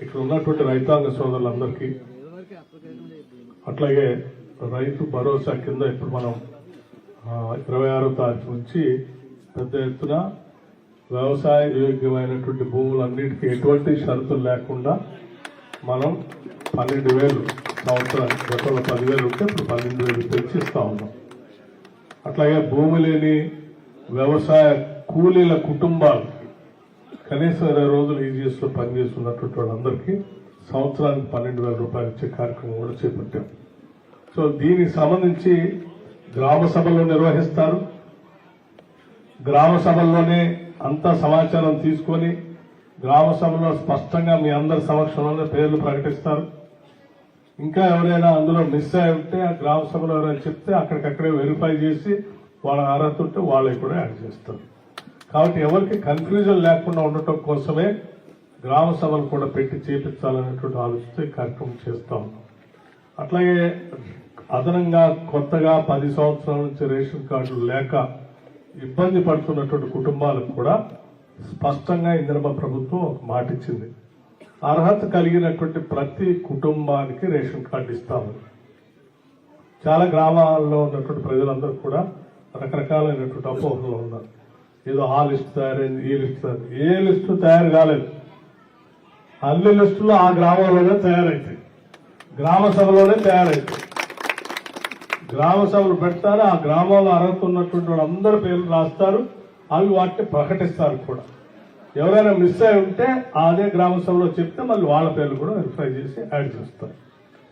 ఇక్కడ ఉన్నటువంటి రైతాంగ సోదరులందరికీ, అట్లాగే రైతు భరోసా కింద ఇప్పుడు మనం 26వ తారీఖు నుంచి పెద్ద ఎత్తున వ్యవసాయ యోగ్యమైనటువంటి భూములన్నిటికీ ఎటువంటి షరతులు లేకుండా మనం 12,000 సంవత్సరానికి, గతంలో 10,000 ఉంటే ఇప్పుడు 12,000 పెంచిస్తా ఉన్నాం. అట్లాగే భూమి లేని వ్యవసాయ కూలీల కుటుంబాలకి కనీసం 20 రోజులు ఈజీఎస్ లో పనిచేస్తున్నటువంటి వాళ్ళందరికీ సంవత్సరానికి 12,000 రూపాయలు ఇచ్చే కార్యక్రమం కూడా చేపట్టాం. సో దీనికి సంబంధించి గ్రామ సభలు నిర్వహిస్తారు. గ్రామ సభల్లోనే అంతా సమాచారం తీసుకొని గ్రామ సభలో స్పష్టంగా మీ అందరి సమక్షంలోనే పేర్లు ప్రకటిస్తారు. ఇంకా ఎవరైనా అందులో మిస్ అయి ఉంటే ఆ గ్రామ సభలో ఎవరైనా చెప్తే అక్కడికక్కడే వెరిఫై చేసి వాళ్ళ అర్హత ఉంటే వాళ్ళకి కూడా యాడ్ చేస్తారు. కాబట్టి ఎవరికి కన్ఫ్యూజన్ లేకుండా ఉండటం కోసమే గ్రామ సభలు కూడా పెట్టి చేపించాలనేటువంటి ఆలోచనతో ఈ కార్యక్రమం చేస్తా ఉన్నాం. అట్లాగే అదనంగా కొత్తగా 10 సంవత్సరాల నుంచి రేషన్ కార్డులు లేక ఇబ్బంది పడుతున్నటువంటి కుటుంబాలకు కూడా స్పష్టంగా ఇందిరమ్మ ప్రభుత్వం ఒక మాట ఇచ్చింది. అర్హత కలిగినటువంటి ప్రతి కుటుంబానికి రేషన్ కార్డు ఇస్తాము. చాలా గ్రామాల్లో ఉన్నటువంటి ప్రజలందరూ కూడా రకరకాలైనటువంటి అపోహలు ఉన్నారు. ఏదో ఆ లిస్టు తయారైంది, ఈ లిస్టు తయారు, ఏ లిస్టు తయారు కాలేదు. అన్ని లిస్టులు ఆ గ్రామంలోనే తయారైతాయి, గ్రామ సభలోనే తయారైతాయి. గ్రామ సభలు పెడతారు, ఆ గ్రామంలో అర్హత ఉన్నటువంటి వాళ్ళందరూ పేర్లు రాస్తారు, అవి వాటిని ప్రకటిస్తారు కూడా. ఎవరైనా మిస్ అయి ఉంటే అదే గ్రామ సభలో చెప్తే మళ్ళీ వాళ్ళ పేర్లు కూడా వెరిఫై చేసి యాడ్ చేస్తారు.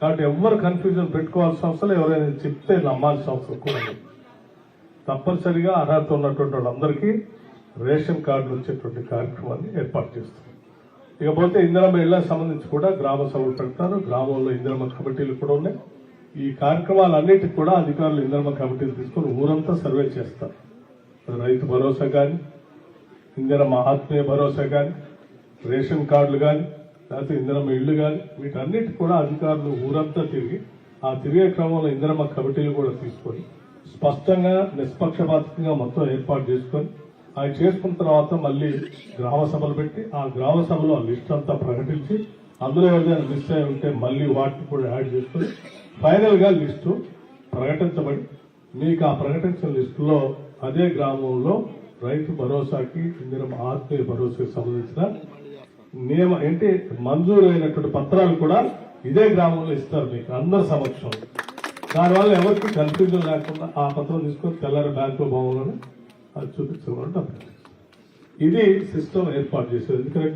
కాబట్టి ఎవరు కన్ఫ్యూజన్ పెట్టుకోవాల్సిన అవసరం, ఎవరైనా చెప్తే నమ్మాల్సిన అవసరం కూడా లేదు. తప్పనిసరిగా అర్హత ఉన్నటువంటి వాళ్ళందరికీ రేషన్ కార్డులు వచ్చేటువంటి కార్యక్రమాన్ని ఏర్పాటు చేస్తారు. ఇకపోతే ఇందిరమ్మ ఇళ్లకు సంబంధించి కూడా గ్రామ సభలు పెడతారు. గ్రామంలో ఇందిరమ్మ కమిటీలు కూడా ఉన్నాయి. ఈ కార్యక్రమాలన్నిటికీ కూడా అధికారులు ఇందిరమ్మ కమిటీలు తీసుకుని ఊరంతా సర్వే చేస్తారు. రైతు భరోసా కానీ, ఇందిరమ్మ ఆత్మీయ భరోసా కానీ, రేషన్ కార్డులు కానీ, లేకపోతే ఇందిరమ్మ ఇళ్లు కానీ, వీటన్నిటి కూడా అధికారులు ఊరంతా తిరిగి ఆ తిరిగే క్రమంలో ఇందిరమ్మ కమిటీలు కూడా తీసుకొని స్పష్టంగా నిష్పక్షపాతంగా మొత్తం ఏర్పాటు చేసుకొని అవి చేసుకున్న తర్వాత మళ్ళీ గ్రామ సభలు పెట్టి ఆ గ్రామ సభలో ఆ లిస్ట్ అంతా ప్రకటించి అందులో ఎవరైనా మిస్ అయి ఉంటే మళ్ళీ వాటిని కూడా యాడ్ చేసుకొని ఫైనల్ గా లిస్టు ప్రకటించబడి మీకు ఆ ప్రకటించిన లిస్టులో అదే గ్రామంలో రైతు భరోసాకి, ఇందిరమ్మ ఆత్మీయ భరోసాకి సంబంధించిన ఏంటి మంజూరు అయినటువంటి పత్రాలు కూడా ఇదే గ్రామంలో ఇస్తారు మీకు అందరి సమక్షంలో. దానివల్ల ఎవరికి కన్ఫ్యూజన్ లేకుండా ఆ పత్రం తీసుకొని తెల్లారి బ్యాంకులో భవనంలోనే అది చూపించడం. ఇది సిస్టమ్ ఏర్పాటు చేసేది. ఎందుకంటే